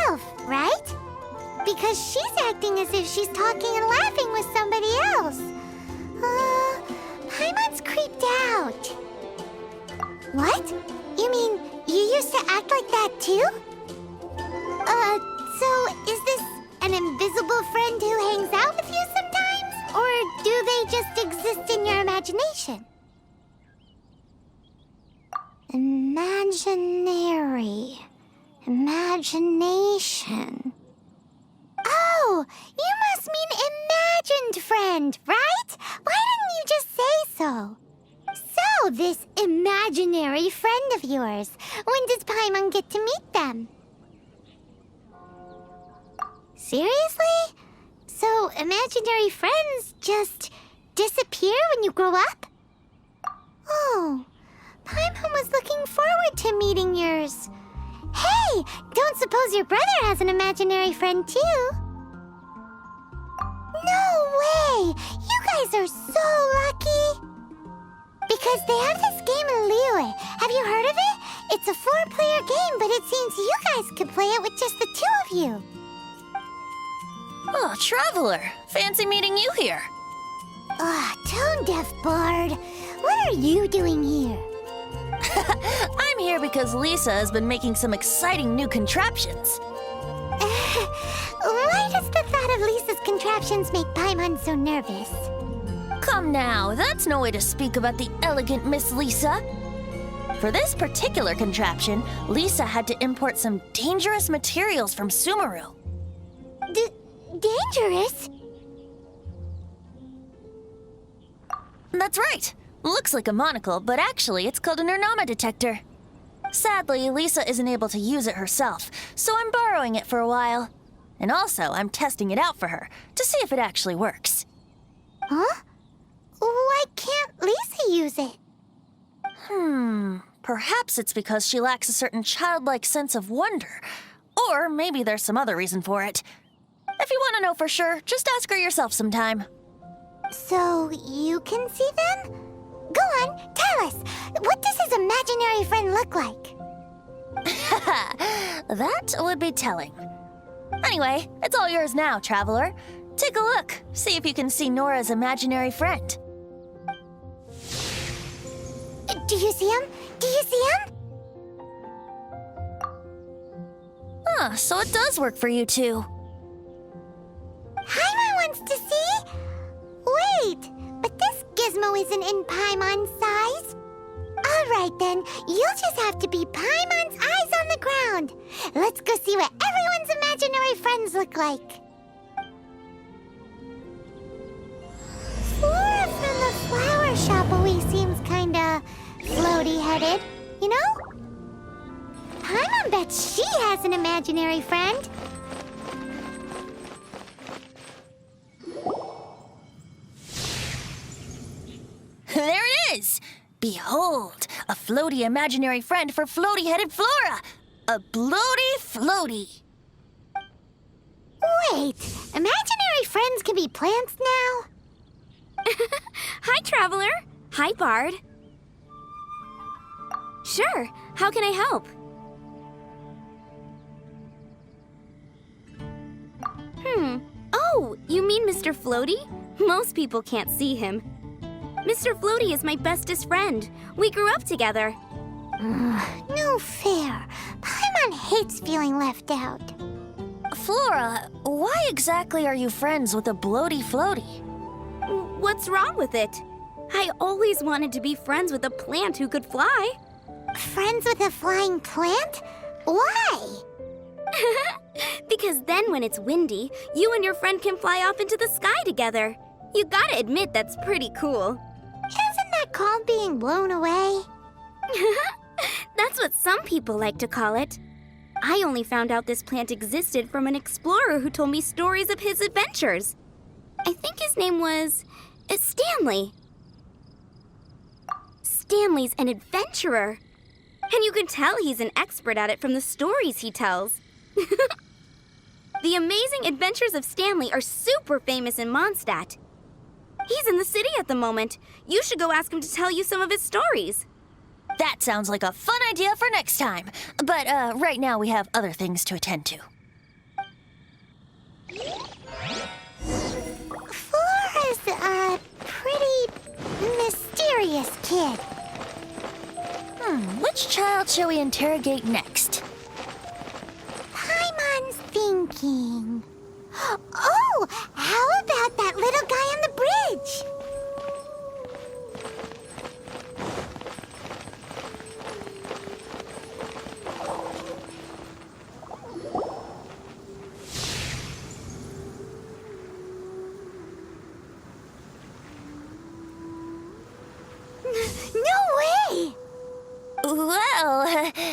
herself, right? Because she's acting as if she's talking and laughing with somebody else. Paimon's creeped out. What? You mean you used to act like that too? So is this an invisible friend who hangs out with you sometimes? Or do they just exist in your imagination? Imagination. Oh, you must mean imagined friend, right? Why didn't you just say so? So, this imaginary friend of yours, when does Paimon get to meet them? Seriously? So, imaginary friends just disappear when you grow up? Oh, Paimon was looking forward to meeting yours. Hey, don't suppose your brother has an imaginary friend too? No way! You guys are so lucky! Because they have this game in Liyue. Have you heard of it? It's a 4-player game, but it seems you guys could play it with just the 2 of you. Oh, Traveler! Fancy meeting you here. Tone-deaf bard. What are you doing here? I'm here because Lisa has been making some exciting new contraptions. Why does the thought of Lisa's contraptions make Paimon so nervous? Come now, that's no way to speak about the elegant Miss Lisa. For this particular contraption, Lisa had to import some dangerous materials from Sumeru. Dangerous? That's right. Looks like a monocle, but actually it's called an Ernama detector. Sadly, Lisa isn't able to use it herself, so I'm borrowing it for a while. And also, I'm testing it out for her, to see if it actually works. Huh? Why can't Lisa use it? Perhaps it's because she lacks a certain childlike sense of wonder. Or maybe there's some other reason for it. If you want to know for sure, just ask her yourself sometime. So, you can see them? Go on, tell us. What does his imaginary friend look like? That would be telling. Anyway, it's all yours now, Traveler. Take a look. See if you can see Nora's imaginary friend. Do you see him? Do you see him? So it does work for you two. Paimon wants to see? Wait, but this gizmo isn't in Paimon's size. All right then, you'll just have to be Paimon's eyes on the ground. Let's go see what everyone's imaginary friends look like. Flora from the flower shop always seems kinda floaty-headed, you know? Paimon bets she has an imaginary friend. There it is! Behold, a floaty imaginary friend for floaty-headed Flora! A bloaty floaty! Wait, imaginary friends can be plants now? Hi, Traveler. Hi, Bard. Sure, how can I help? Oh, you mean Mr. Floaty? Most people can't see him. Mr. Floaty is my bestest friend. We grew up together. No fair. Paimon hates feeling left out. Flora, why exactly are you friends with a bloaty floaty? What's wrong with it? I always wanted to be friends with a plant who could fly. Friends with a flying plant? Why? Because then when it's windy, you and your friend can fly off into the sky together. You gotta admit that's pretty cool. Isn't that called being blown away? That's what some people like to call it. I only found out this plant existed from an explorer who told me stories of his adventures. I think his name was Stanley. Stanley's an adventurer. And you can tell he's an expert at it from the stories he tells. The amazing adventures of Stanley are super famous in Mondstadt. He's in the city at the moment. You should go ask him to tell you some of his stories. That sounds like a fun idea for next time. But right now we have other things to attend to. curious kid. Which child shall we interrogate next? Paimon's thinking. Oh, how about that little guy on the bridge? No way! Well,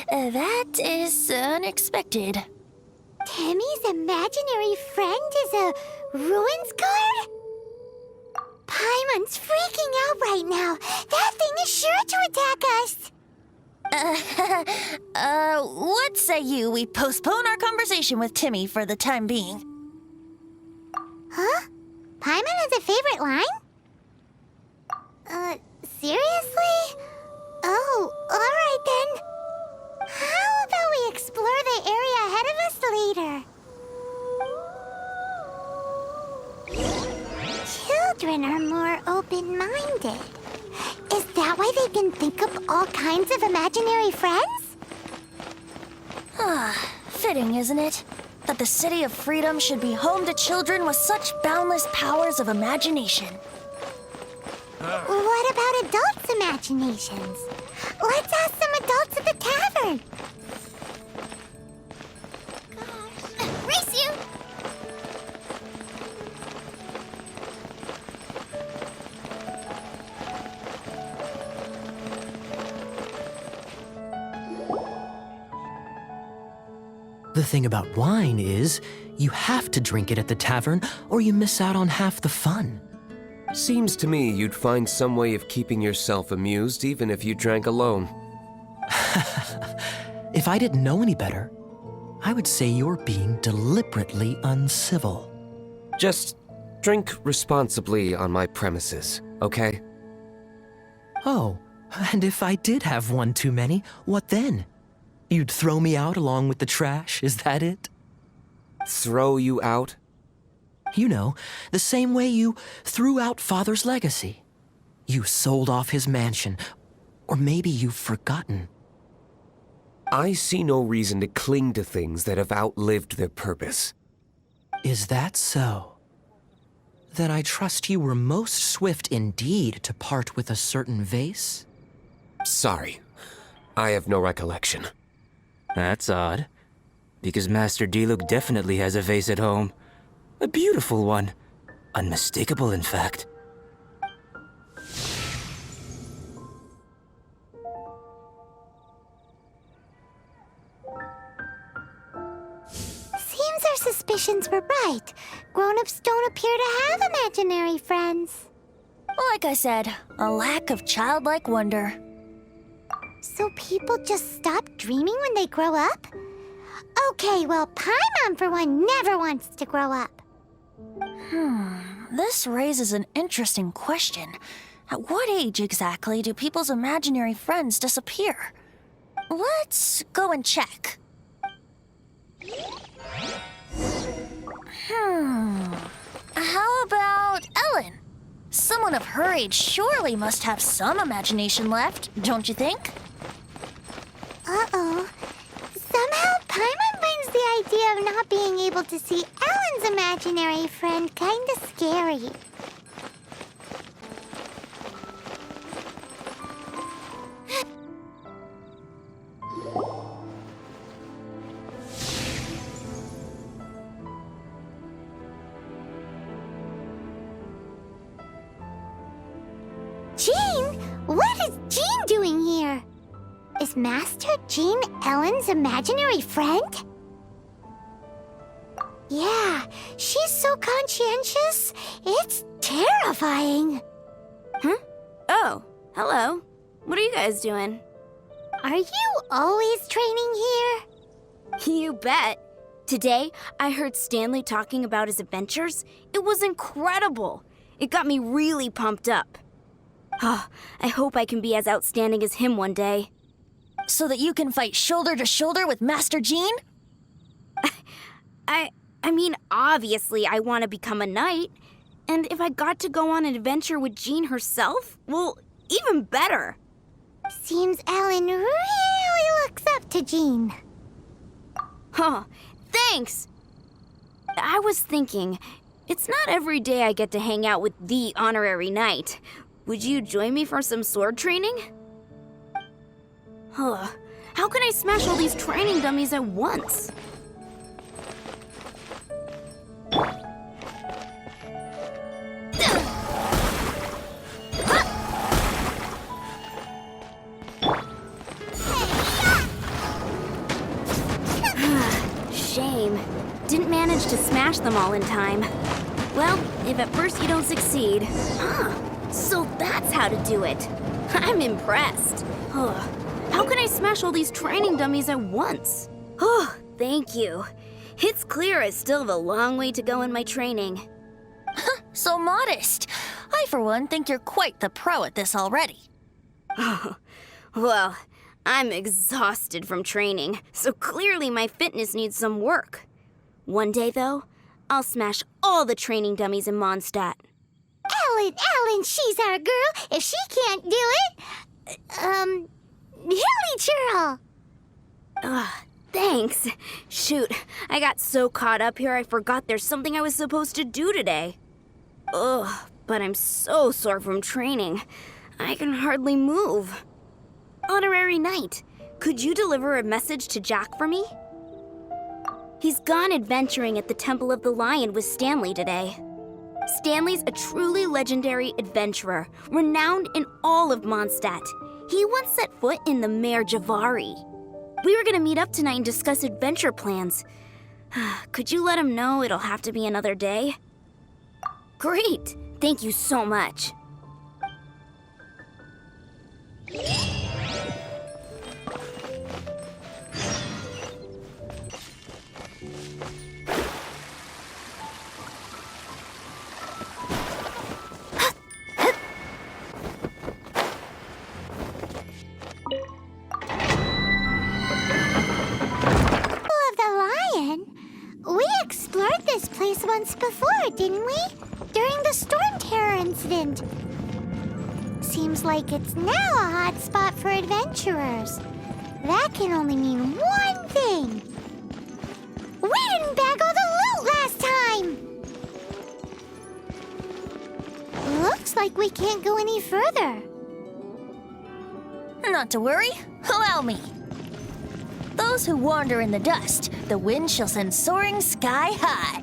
that is unexpected. Timmy's imaginary friend is a ruins guard? Paimon's freaking out right now. That thing is sure to attack us. What say you we postpone our conversation with Timmy for the time being? Huh? Paimon has a favorite line? Seriously? Oh, alright then. How about we explore the area ahead of us later? Children are more open-minded. Is that why they can think up all kinds of imaginary friends? Fitting, isn't it? That the City of Freedom should be home to children with such boundless powers of imagination. What about adults' imaginations? Let's ask some adults at the tavern. Gosh, race you! The thing about wine is, you have to drink it at the tavern or you miss out on half the fun. Seems to me you'd find some way of keeping yourself amused even if you drank alone. If I didn't know any better, I would say you're being deliberately uncivil. Just drink responsibly on my premises, okay? Oh, and if I did have one too many, what then? You'd throw me out along with the trash, is that it? Throw you out? You know, the same way you threw out Father's legacy. You sold off his mansion, or maybe you've forgotten. I see no reason to cling to things that have outlived their purpose. Is that so? Then I trust you were most swift indeed to part with a certain vase? Sorry, I have no recollection. That's odd, because Master Diluc definitely has a vase at home. A beautiful one. Unmistakable, in fact. Seems our suspicions were right. Grown-ups don't appear to have imaginary friends. Like I said, a lack of childlike wonder. So people just stop dreaming when they grow up? Okay, well, Paimon, for one, never wants to grow up. This raises an interesting question. At what age exactly do people's imaginary friends disappear? Let's go and check. How about Ellen? Someone of her age surely must have some imagination left, don't you think? Uh-oh. Somehow, Paimon finds the idea of not being able to see Ellen's imaginary friend kinda scary. Jean? What is Jean doing here? Is Master Jean Ellen's imaginary friend? Yeah, she's so conscientious, it's terrifying. Oh, hello. What are you guys doing? Are you always training here? You bet. Today, I heard Stanley talking about his adventures. It was incredible. It got me really pumped up. Oh, I hope I can be as outstanding as him one day. So that you can fight shoulder to shoulder with Master Jean? I mean, obviously I want to become a knight. And if I got to go on an adventure with Jean herself, well, Even better. Seems Alan really looks up to Jean. Oh, thanks. I was thinking, it's not every day I get to hang out with the honorary knight. Would you join me for some sword training? Huh. How can I smash all these training dummies at once? Shame. Didn't manage to smash them all in time. Well, if at first you don't succeed. So that's how to do it. I'm impressed. How can I smash all these training dummies at once? Oh, thank you. It's clear I still have a long way to go in my training. So modest. I, for one, think you're quite the pro at this already. Well, I'm exhausted from training, so clearly my fitness needs some work. One day, though, I'll smash all the training dummies in Mondstadt. Alan, she's our girl. If she can't do it, Hilly Churl. Thanks. Shoot, I got so caught up here I forgot there's something I was supposed to do today. But I'm so sore from training. I can hardly move. Honorary Knight, could you deliver a message to Jack for me? He's gone adventuring at the Temple of the Lion with Stanley today. Stanley's a truly legendary adventurer, renowned in all of Mondstadt. He once set foot in the Mare Javari. We were gonna meet up tonight and discuss adventure plans. Could you let him know it'll have to be another day? Great! Thank you so much. We explored this place once before, didn't we? During the Storm Terror incident. Seems like it's now a hot spot for adventurers. That can only mean one thing. We didn't bag all the loot last time! Looks like we can't go any further. Not to worry. Allow me. Those who wander in the dust, the wind shall send soaring sky high.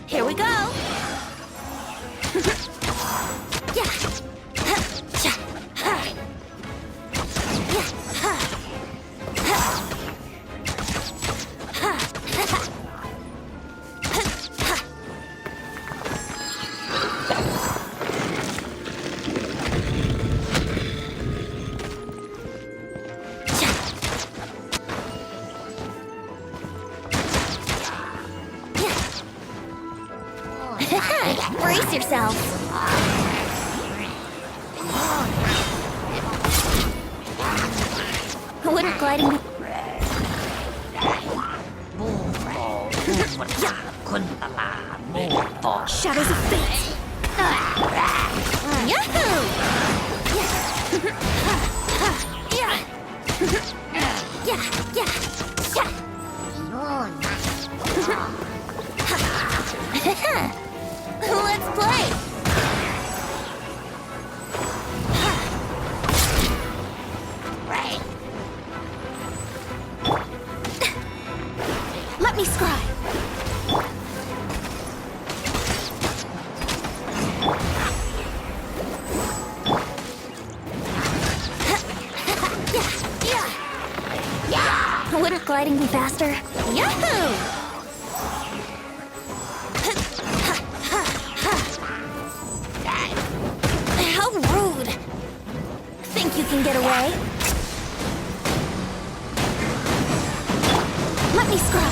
Here we go. Brace yourself. Wouldn't gliding be... Shadows of Fate. Yahoo! Let's play! Let me scry! Wouldn't gliding be faster? Yahoo! How rude! Think you can get away? Let me scry.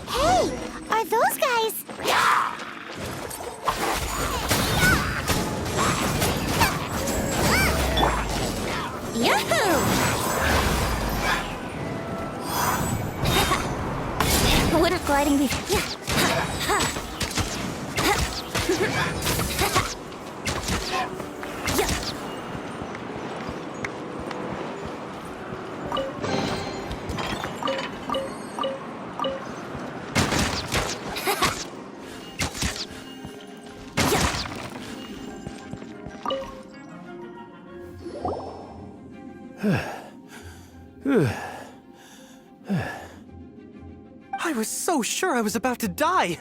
Hey, are those guys? Yahoo! Wouldn't gliding be... I was so sure I was about to die.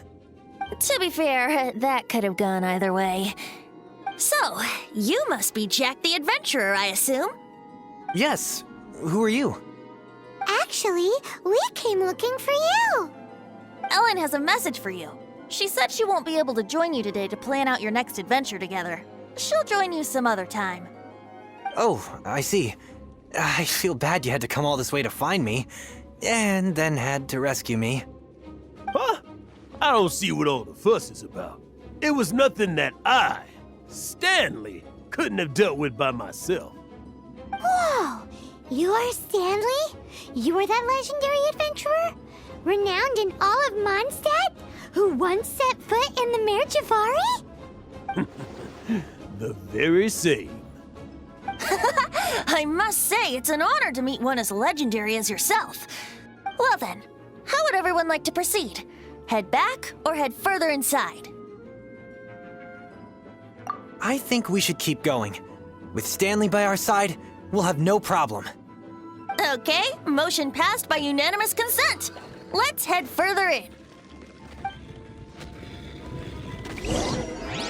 To be fair, that could have gone either way. So, you must be Jack the Adventurer, I assume? Yes. Who are you? Actually, we came looking for you. Ellen has a message for you. She said she won't be able to join you today to plan out your next adventure together. She'll join you some other time. Oh, I see. I feel bad you had to come all this way to find me, and then had to rescue me. Huh? I don't see what all the fuss is about. It was nothing that I, Stanley, couldn't have dealt with by myself. Whoa! You are Stanley? You are that legendary adventurer? Renowned in all of Mondstadt? Who once set foot in the Mare Javari? The very same. I must say, it's an honor to meet one as legendary as yourself. Well then, how would everyone like to proceed? Head back or head further inside? I think we should keep going. With Stanley by our side, we'll have no problem. Okay, motion passed by unanimous consent. Let's head further in.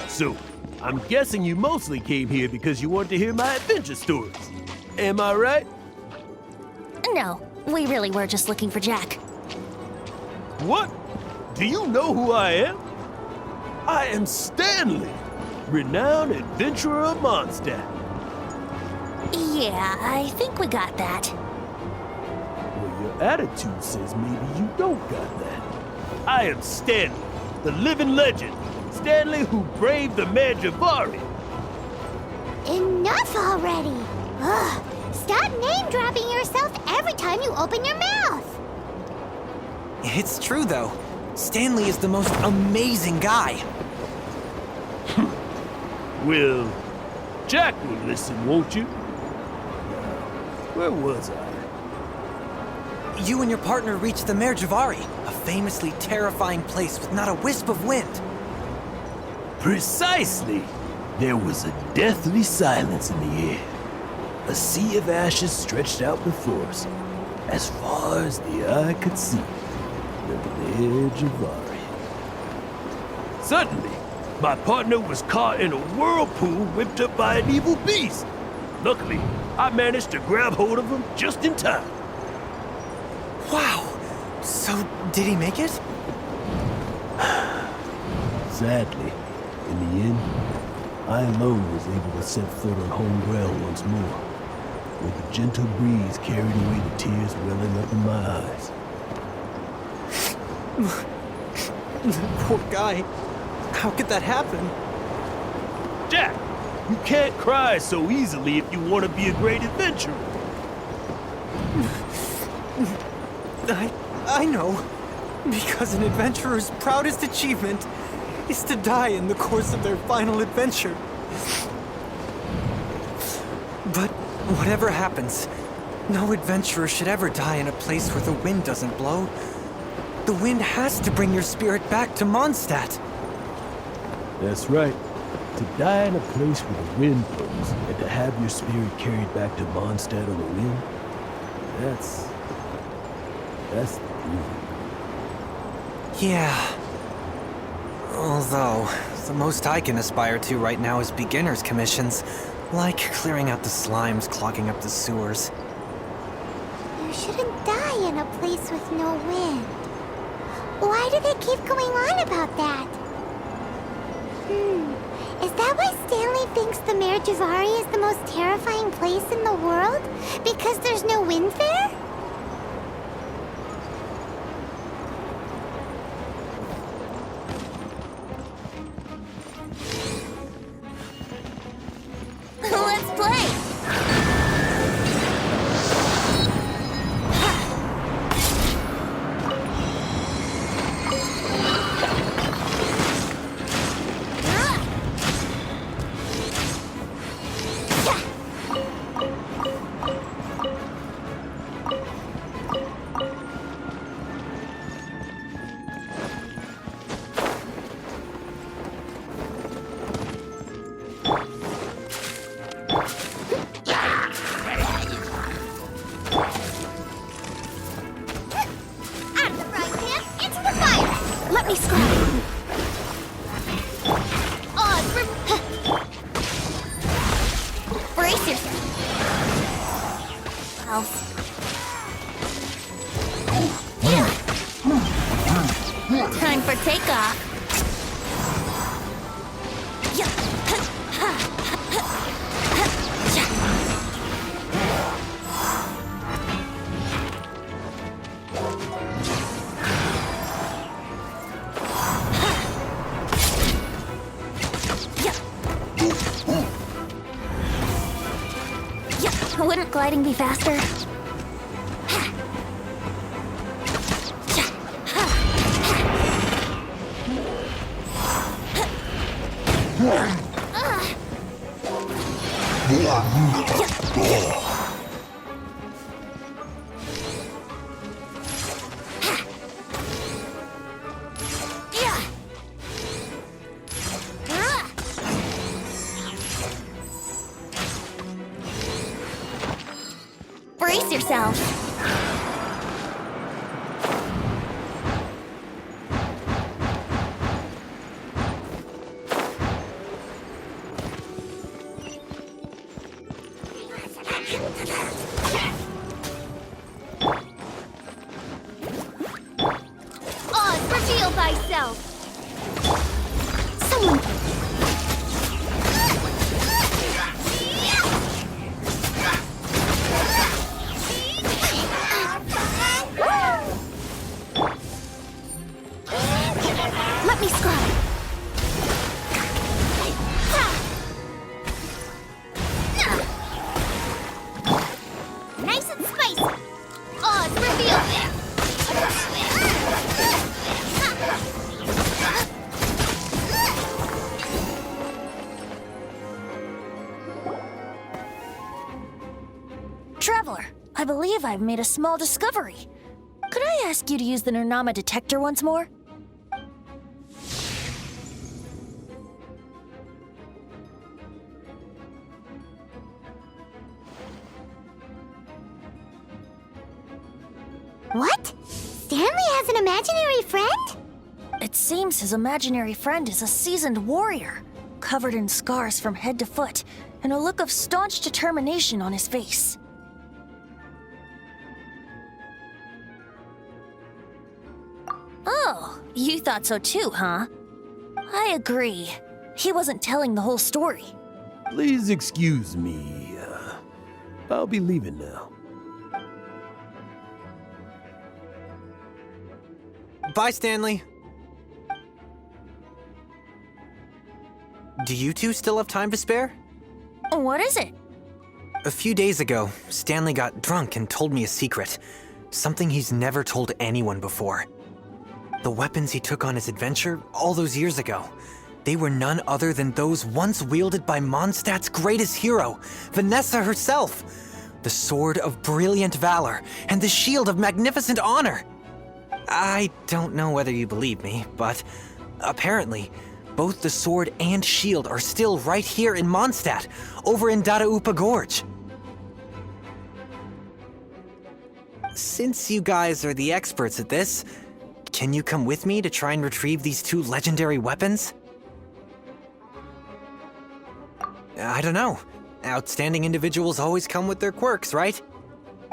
So, I'm guessing you mostly came here because you want to hear my adventure stories. Am I right? No, we really were just looking for Jack. What? Do you know who I am? I am Stanley, renowned adventurer of Mondstadt. Yeah, I think we got that. Well, your attitude says maybe you don't got that. I am Stanley, the living legend. Stanley who braved the Mare Javari. Enough already! Ugh! Stop name-dropping yourself every time you open your mouth! It's true, though. Stanley is the most amazing guy. Well, Jack will listen, won't you? Now, where was I? You and your partner reached the Mare Javari, a famously terrifying place with not a wisp of wind. Precisely! There was a deathly silence in the air. A sea of ashes stretched out before us, as far as the eye could see. The Mare Javari. Suddenly, my partner was caught in a whirlpool whipped up by an evil beast. Luckily, I managed to grab hold of him just in time. Wow! So, did he make it? Sadly, in the end, I alone was able to set foot on home ground once more, where the gentle breeze carried away the tears welling up in my eyes. Poor guy. How could that happen? Jack, you can't cry so easily if you want to be a great adventurer. I know. Because an adventurer's proudest achievement is to die in the course of their final adventure. But whatever happens, no adventurer should ever die in a place where the wind doesn't blow. The wind has to bring your spirit back to Mondstadt. That's right. To die in a place where the wind blows and to have your spirit carried back to Mondstadt on the wind, that's the dream. Yeah. Although, the most I can aspire to right now is beginner's commissions, like clearing out the slimes clogging up the sewers. You shouldn't die in a place with no wind. Why do they keep going on about that? Is that why Stanley thinks the Mare Javari is the most terrifying place in the world? Because there's no wind there? Let's play! Out of the frying pan, into the fire! Let me scrap. Brace yourself. Time for takeoff. Wouldn't gliding be faster? Brace yourself. Oz, reveal thyself! Someone... Let me scrub. Nice and spicy. Oz, reveal. Traveler, I believe I've made a small discovery. Could I ask you to use the Nernama detector once more? What? Stanley has an imaginary friend? It seems his imaginary friend is a seasoned warrior, covered in scars from head to foot, and a look of staunch determination on his face. Oh, you thought so too, huh? I agree. He wasn't telling the whole story. Please excuse me. I'll be leaving now. Bye, Stanley. Do you two still have time to spare? What is it? A few days ago, Stanley got drunk and told me a secret. Something he's never told anyone before. The weapons he took on his adventure all those years ago, they were none other than those once wielded by Mondstadt's greatest hero, Vanessa herself. The Sword of Brilliant Valor and the Shield of Magnificent Honor. I don't know whether you believe me, but apparently, both the sword and shield are still right here in Mondstadt, over in Dadaupa Gorge. Since you guys are the experts at this, can you come with me to try and retrieve these two legendary weapons? I don't know. Outstanding individuals always come with their quirks, right?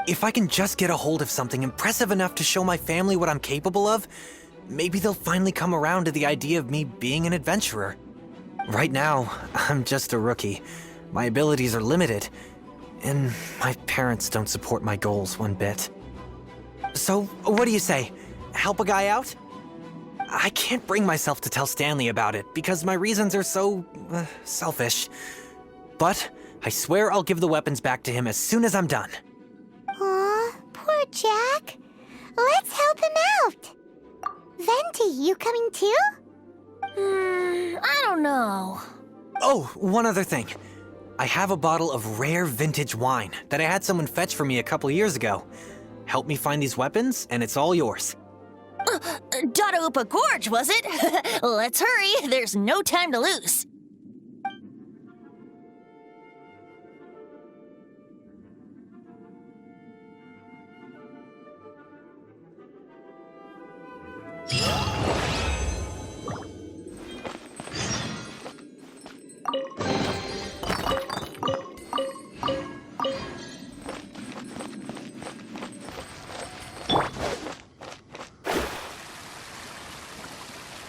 If I can just get a hold of something impressive enough to show my family what I'm capable of, maybe they'll finally come around to the idea of me being an adventurer. Right now, I'm just a rookie. My abilities are limited, and my parents don't support my goals one bit. So, what do you say? Help a guy out? I can't bring myself to tell Stanley about it because my reasons are so, selfish. But I swear I'll give the weapons back to him as soon as I'm done. Aw, poor Jack. Let's help him out. Venti, you coming too? I don't know. Oh, one other thing. I have a bottle of rare vintage wine that I had someone fetch for me a couple years ago. Help me find these weapons, and it's all yours. Dadaupa Gorge, was it? Let's hurry. There's no time to lose.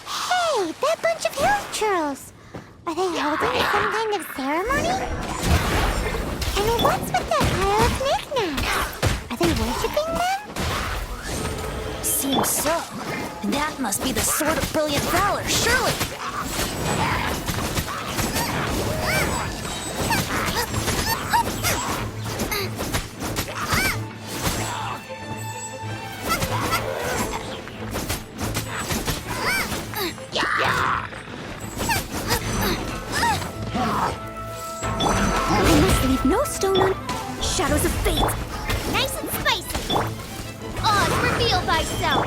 Hey, that bunch of hill churls. Are they holding some kind of ceremony? And what's with that pile of knickknacks? Are they worshipping them? Seems so. That must be the Sword of Brilliant Valor, surely. I must leave no stone un... Shadows of fate. Nice and spicy. Oz, reveal thyself.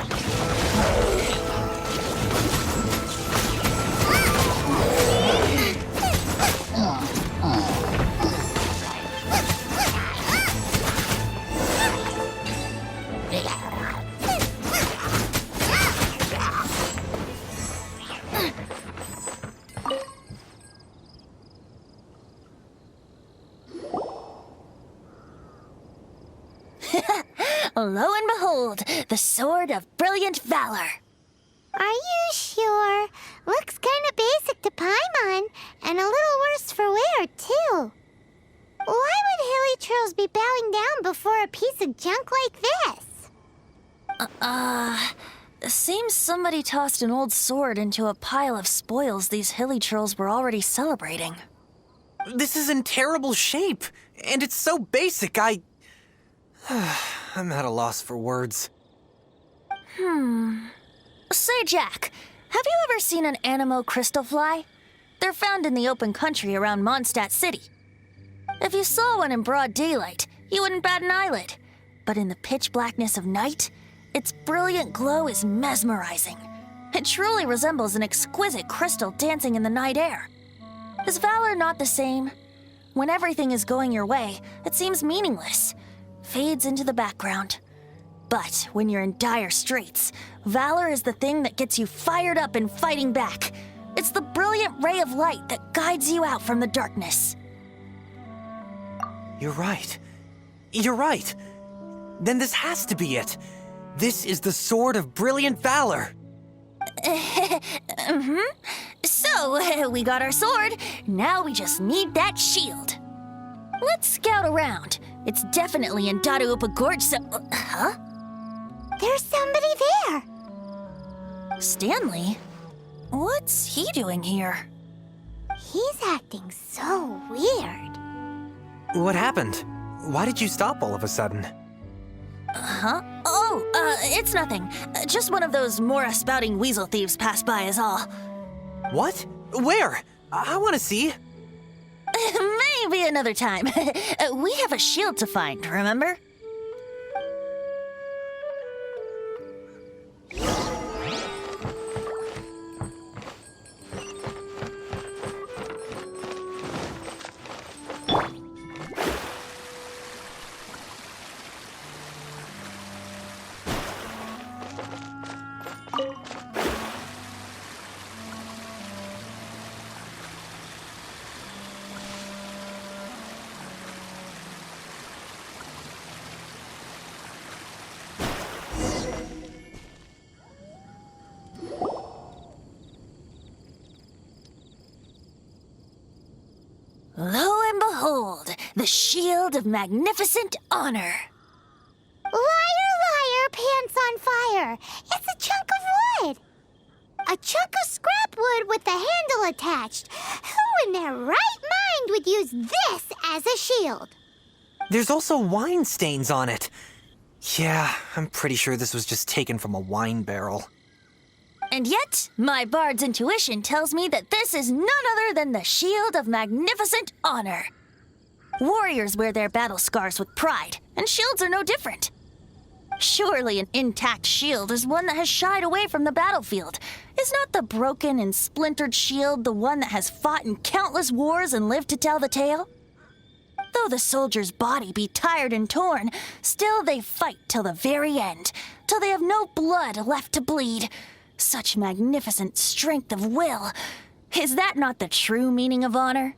Lo and behold, the Sword of Brilliant Valor. Are you sure? Looks kinda basic to Paimon, and a little worse for wear, too. Why would hilly trolls be bowing down before a piece of junk like this? Seems somebody tossed an old sword into a pile of spoils these hilly trolls were already celebrating. This is in terrible shape, and it's so basic, I'm at a loss for words. Say, Jack, have you ever seen an Anemo crystal fly? They're found in the open country around Mondstadt City. If you saw one in broad daylight, you wouldn't bat an eyelid. But in the pitch blackness of night, its brilliant glow is mesmerizing. It truly resembles an exquisite crystal dancing in the night air. Is valor not the same? When everything is going your way, it seems meaningless, fades into the background. But when you're in dire straits, valor is the thing that gets you fired up and fighting back. It's the brilliant ray of light that guides you out from the darkness. You're right. You're right. Then this has to be it. This is the Sword of Brilliant Valor. So, we got our sword. Now we just need that shield. Let's scout around. It's definitely in Dadaupa Gorge, so... Huh? There's somebody there. Stanley? What's he doing here? He's acting so weird. What happened? Why did you stop all of a sudden? Huh? Oh, It's nothing. Just one of those Mora-spouting weasel thieves passed by is all. What? Where? I want to see. Maybe another time. We have a shield to find, remember? Lo and behold, the shield of magnificent honor. Liar, liar, pants on fire. It's a chunk of wood. A chunk of scrap wood with the handle attached. Who in their right mind would use this as a shield? There's also wine stains on it. Yeah, I'm pretty sure this was just taken from a wine barrel. And yet, my bard's intuition tells me that this is none other than the shield of magnificent honor. Warriors wear their battle scars with pride, and shields are no different. Surely an intact shield is one that has shied away from the battlefield. Is not the broken and splintered shield the one that has fought in countless wars and lived to tell the tale? Though the soldier's body be tired and torn, still they fight till the very end, till they have no blood left to bleed. Such magnificent strength of will. Is that not the true meaning of honor?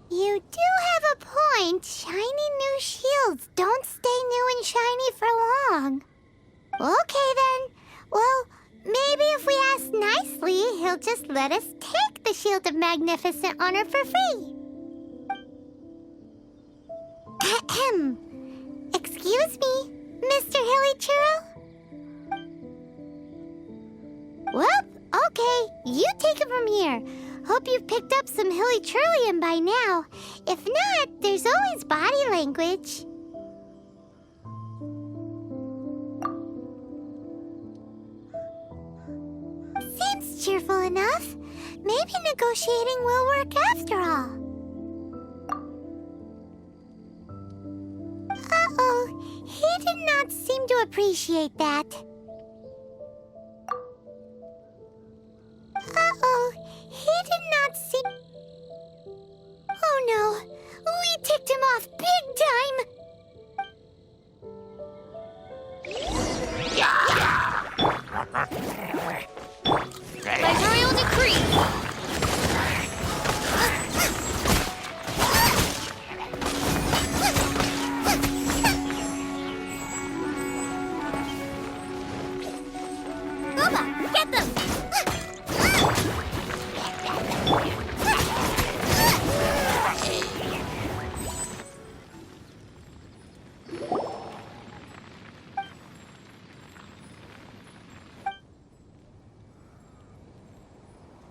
You do have a point. Shiny new shields don't stay new and shiny for long. Okay then. Well, maybe if we ask nicely, he'll just let us take the shield of magnificent honor for free. Ahem. Excuse me, Mr. Hilly Churro? Well, okay, you take it from here. Hope you've picked up some Hilly Churlian by now. If not, there's always body language. Seems cheerful enough. Maybe negotiating will work after all. Uh-oh, he did not seem to appreciate that. Uh-oh, he did not seem... Oh no, we ticked him off big time! By royal decree! Booba, get them!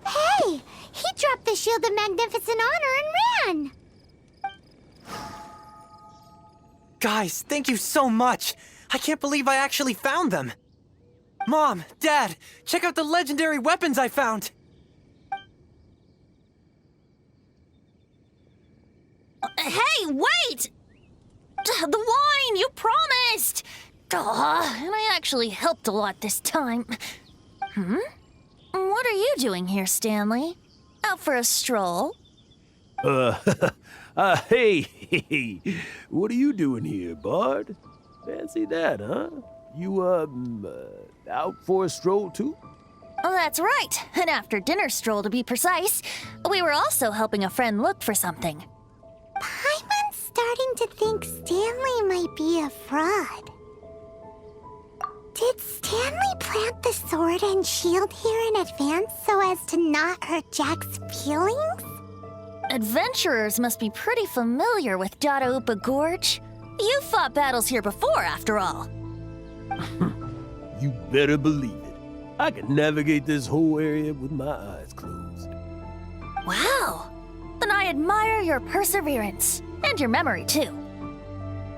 Hey, he dropped the shield of magnificent honor and ran! Guys, thank you so much. I can't believe I actually found them. Mom, Dad, check out the legendary weapons I found. Hey, wait! The wine, you promised! And I actually helped a lot this time. What are you doing here, Stanley? Out for a stroll? Hey, what are you doing here, Bard? Fancy that, huh? You, out for a stroll too? Oh, that's right. An after-dinner stroll, to be precise. We were also helping a friend look for something. Paimon's starting to think Stanley might be a fraud. Did Stanley plant the sword and shield here in advance so as to not hurt Jack's feelings? Adventurers must be pretty familiar with Dada Upa Gorge. You fought battles here before, after all. You better believe it. I can navigate this whole area with my eyes closed. Wow. Then I admire your perseverance. And your memory, too.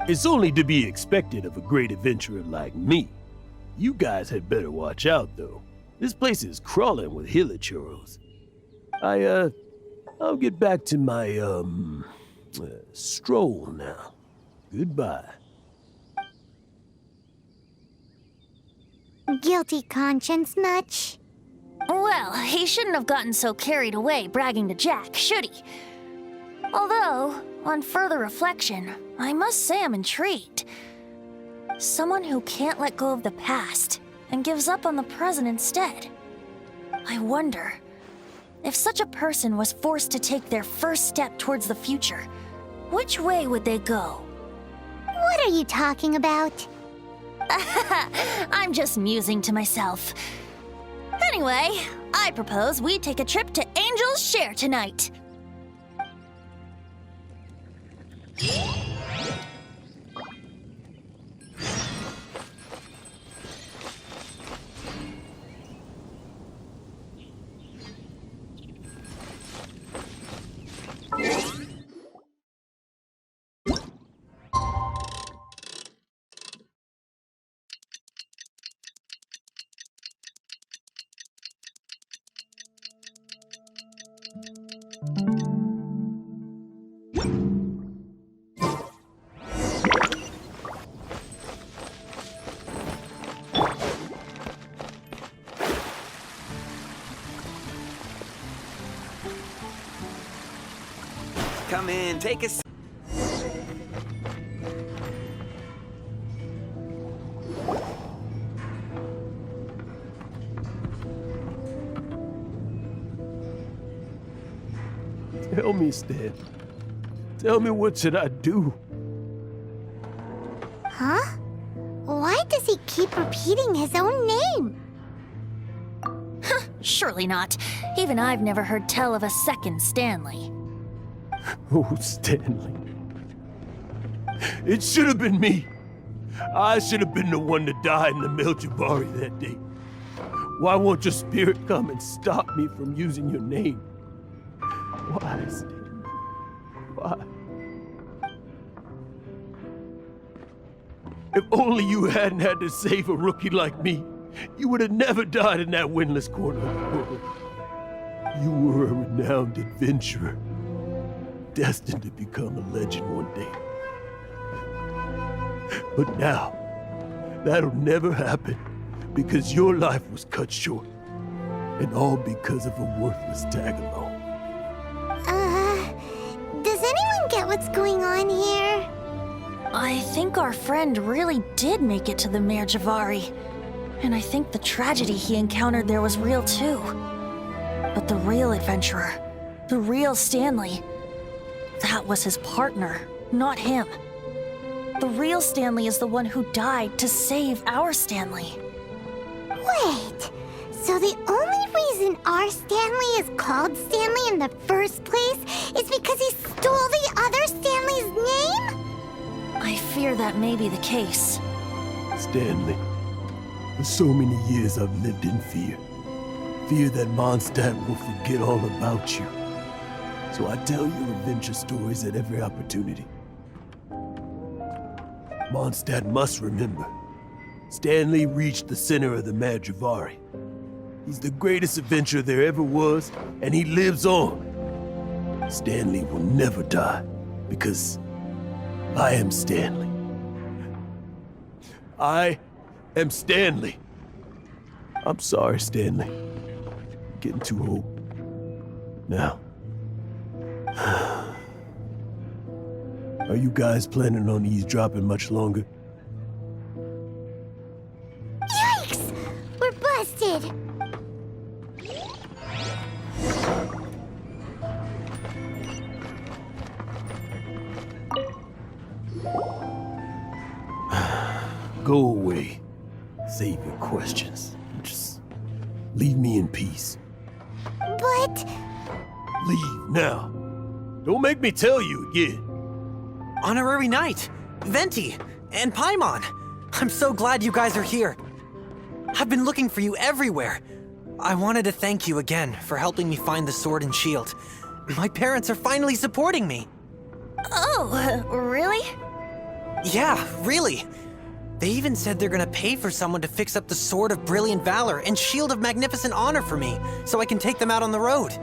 It's only to be expected of a great adventurer like me. You guys had better watch out, though. This place is crawling with hilichurros. I'll get back to my, stroll now. Goodbye. Guilty conscience much? Well, he shouldn't have gotten so carried away bragging to Jack, should he? Although, on further reflection, I must say I'm intrigued. Someone who can't let go of the past and gives up on the present instead. I wonder, if such a person was forced to take their first step towards the future, which way would they go? What are you talking about? I'm just musing to myself. Anyway, I propose we take a trip to Angel's Share tonight. Come in, take a seat. Tell me, Stan. Tell me, what should I do? Huh? Why does he keep repeating his own name? Surely not. Even I've never heard tell of a second Stanley. Oh, Stanley. It should have been me. I should have been the one to die in the Meljabari that day. Why won't your spirit come and stop me from using your name? Why, Stanley? Why? If only you hadn't had to save a rookie like me, you would have never died in that windless corner of the world. You were a renowned adventurer, destined to become a legend one day. But now, that'll never happen because your life was cut short, and all because of a worthless tag-along. Does anyone get what's going on here? I think our friend really did make it to the Mare Javari. And I think the tragedy he encountered there was real too. But the real adventurer, the real Stanley, that was his partner, not him. The real Stanley is the one who died to save our Stanley. Wait, so the only reason our Stanley is called Stanley in the first place is because he stole the other Stanley's name? I fear that may be the case. Stanley, for so many years I've lived in fear. Fear that Mondstadt will forget all about you. So I tell you adventure stories at every opportunity. Mondstadt must remember. Stanley reached the center of the Mare Javari. He's the greatest adventurer there ever was, and he lives on. Stanley will never die, because I am Stanley. I am Stanley. I'm sorry, Stanley. Getting too old. Now. Are you guys planning on eavesdropping much longer? Yikes! We're busted! Go away. Save your questions. Just leave me in peace. But... Leave now. Don't make me tell you again. Honorary Knight, Venti, and Paimon. I'm so glad you guys are here. I've been looking for you everywhere. I wanted to thank you again for helping me find the sword and shield. My parents are finally supporting me. Oh, really? Yeah, really. They even said they're gonna pay for someone to fix up the Sword of Brilliant Valor and Shield of Magnificent Honor for me, so I can take them out on the road.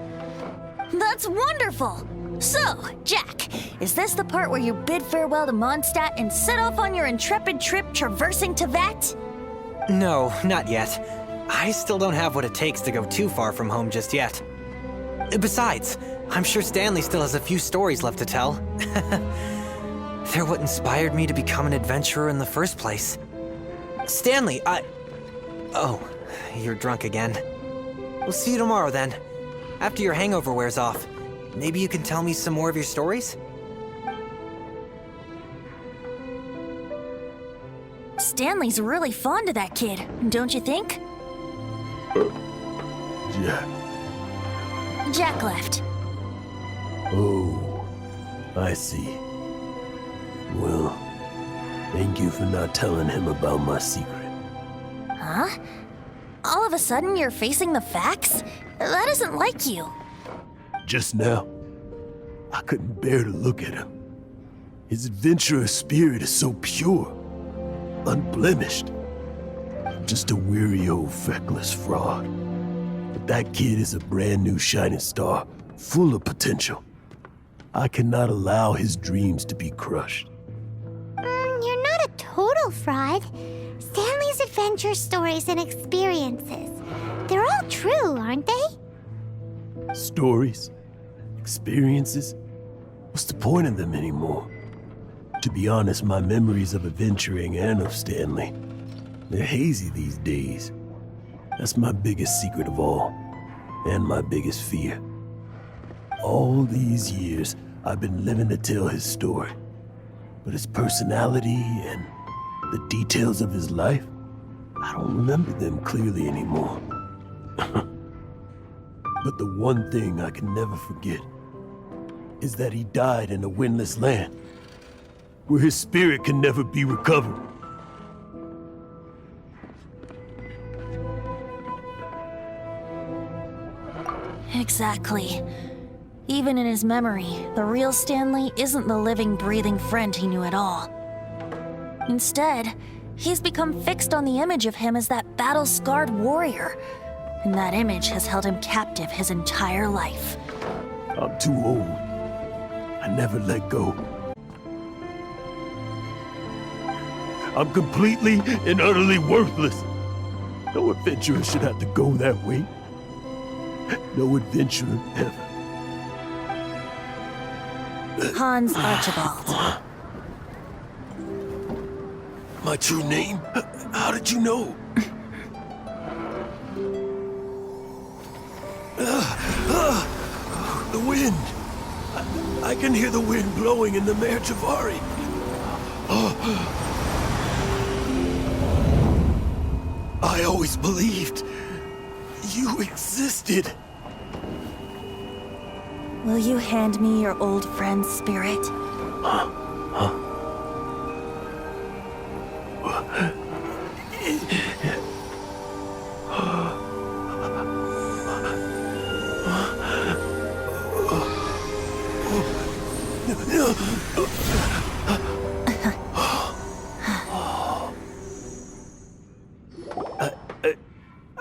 That's wonderful! So, Jack, is this the part where you bid farewell to Mondstadt and set off on your intrepid trip traversing Tevat? No, not yet. I still don't have what it takes to go too far from home just yet. Besides, I'm sure Stanley still has a few stories left to tell. They're what inspired me to become an adventurer in the first place. Stanley, Oh, you're drunk again. We'll see you tomorrow then. After your hangover wears off. Maybe you can tell me some more of your stories? Stanley's really fond of that kid, don't you think? Jack. Jack left. Oh, I see. Well, thank you for not telling him about my secret. Huh? All of a sudden you're facing the facts? That isn't like you. Just now, I couldn't bear to look at him. His adventurous spirit is so pure, unblemished. Just a weary old feckless fraud. But that kid is a brand new shining star, full of potential. I cannot allow his dreams to be crushed. You're not a total fraud. Stanley's adventure stories and experiences. They're all true, aren't they? Stories? Experiences? What's the point of them anymore? To be honest, my memories of adventuring and of Stanley, they're hazy these days. That's my biggest secret of all, and my biggest fear. All these years, I've been living to tell his story. But his personality and the details of his life, I don't remember them clearly anymore. But the one thing I can never forget is that he died in a windless land, where his spirit can never be recovered. Exactly. Even in his memory, the real Stanley isn't the living, breathing friend he knew at all. Instead, he's become fixed on the image of him as that battle-scarred warrior, and that image has held him captive his entire life. I'm too old. I never let go. I'm completely and utterly worthless. No adventurer should have to go that way. No adventurer ever. Hans Archibald. My true name? How did you know? The wind. I can hear the wind blowing in the Mare Javari. I always believed you existed. Will you hand me your old friend's spirit?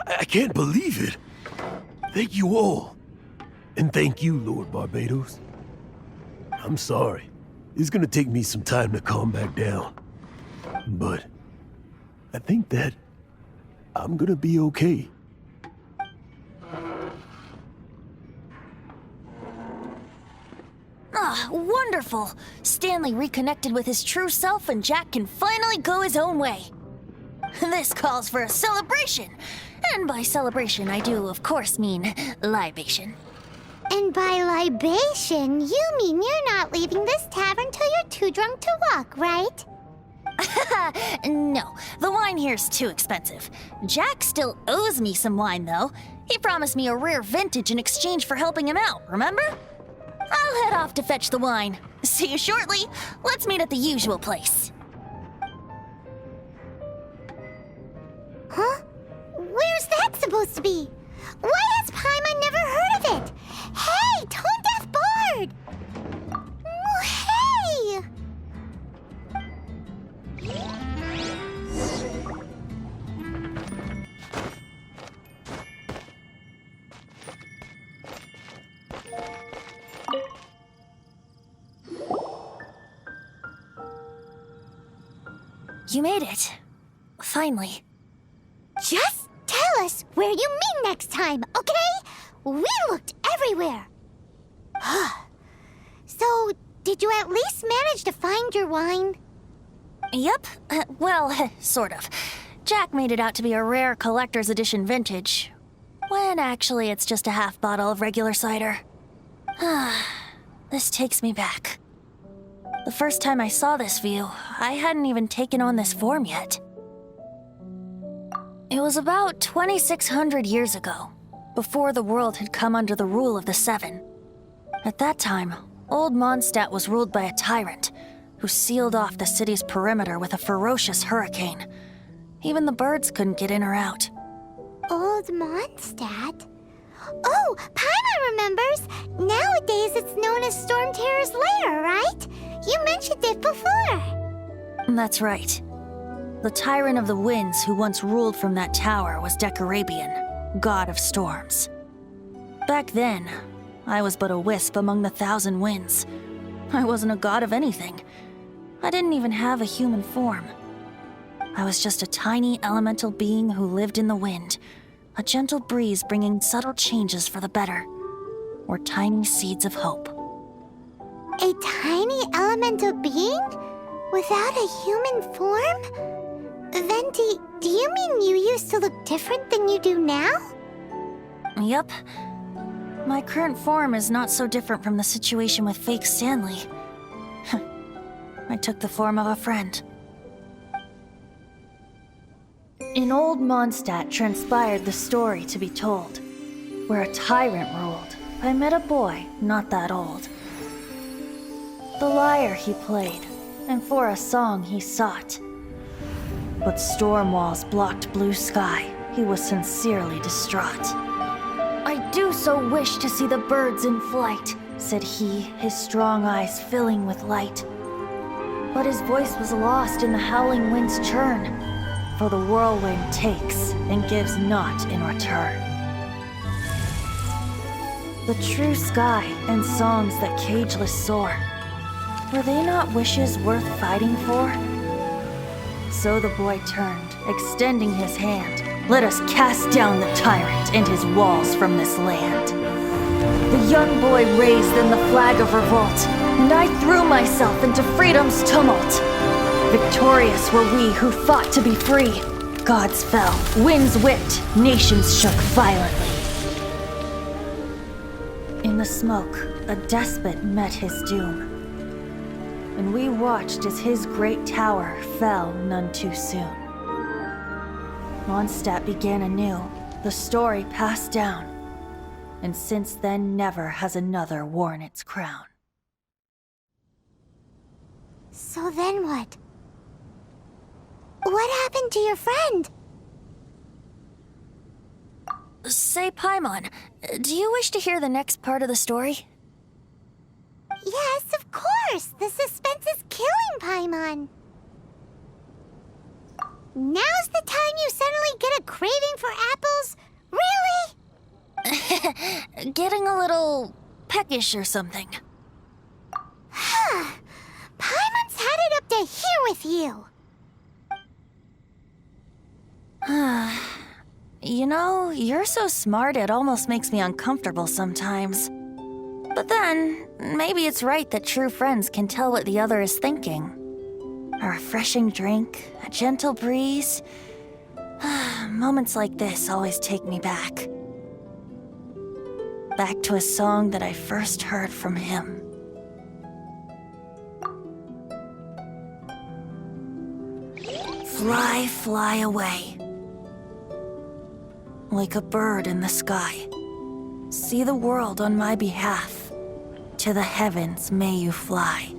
I can't believe it. Thank you all. And thank you, Lord Barbados. I'm sorry. It's gonna take me some time to calm back down. But I think that I'm gonna be okay. Ah, wonderful! Stanley reconnected with his true self and Jack can finally go his own way. This calls for a celebration. And by celebration, I do, of course, mean libation. And by libation, you mean you're not leaving this tavern till you're too drunk to walk, right? No, the wine here's too expensive. Jack still owes me some wine, though. He promised me a rare vintage in exchange for helping him out, remember? I'll head off to fetch the wine. See you shortly. Let's meet at the usual place. Huh? Where's that supposed to be? Why has Paimon never heard of it? Hey, Tone Deaf Bard! Oh, hey! You made it. Finally. Just tell us where you meet next time, okay? We looked everywhere. So, did you at least manage to find your wine? Yep. Well, sort of. Jack made it out to be a rare collector's edition vintage, when actually it's just a half bottle of regular cider. This takes me back. The first time I saw this view, I hadn't even taken on this form yet. It was about 2,600 years ago, before the world had come under the rule of the Seven. At that time, Old Mondstadt was ruled by a tyrant who sealed off the city's perimeter with a ferocious hurricane. Even the birds couldn't get in or out. Old Mondstadt? Oh, Paimon remembers! Nowadays it's known as Storm Terror's lair, right? You mentioned it before. That's right. The Tyrant of the Winds who once ruled from that tower was Decarabian, god of storms. Back then, I was but a wisp among the 1,000 winds. I wasn't a god of anything. I didn't even have a human form. I was just a tiny elemental being who lived in the wind, a gentle breeze bringing subtle changes for the better, or tiny seeds of hope. A tiny elemental being? Without a human form? Venti, do you mean you used to look different than you do now? Yep. My current form is not so different from the situation with fake Stanley. I took the form of a friend. In Old Mondstadt transpired the story to be told, where a tyrant ruled. I met a boy not that old. The lyre he played, and for a song he sought. But storm walls blocked blue sky. He was sincerely distraught. I do so wish to see the birds in flight, said he, his strong eyes filling with light. But his voice was lost in the howling wind's churn, for the whirlwind takes and gives not in return. The true sky and songs that cageless soar, were they not wishes worth fighting for? So the boy turned, extending his hand. Let us cast down the tyrant and his walls from this land. The young boy raised then the flag of revolt, and I threw myself into freedom's tumult. Victorious were we who fought to be free. Gods fell, winds whipped, nations shook violently. In the smoke, a despot met his doom, and we watched as his great tower fell none too soon. Mondstadt began anew, the story passed down, and since then never has another worn its crown. So then what? What happened to your friend? Say, Paimon, do you wish to hear the next part of the story? Yes, of course! The suspense is killing, Paimon! Now's the time you suddenly get a craving for apples? Really? Getting a little peckish or something. Paimon's had it up to here with you! You know, you're so smart it almost makes me uncomfortable sometimes. But then, maybe it's right that true friends can tell what the other is thinking. A refreshing drink, a gentle breeze. Moments like this always take me back. Back to a song that I first heard from him. Fly, fly away. Like a bird in the sky. See the world on my behalf. To the heavens may you fly.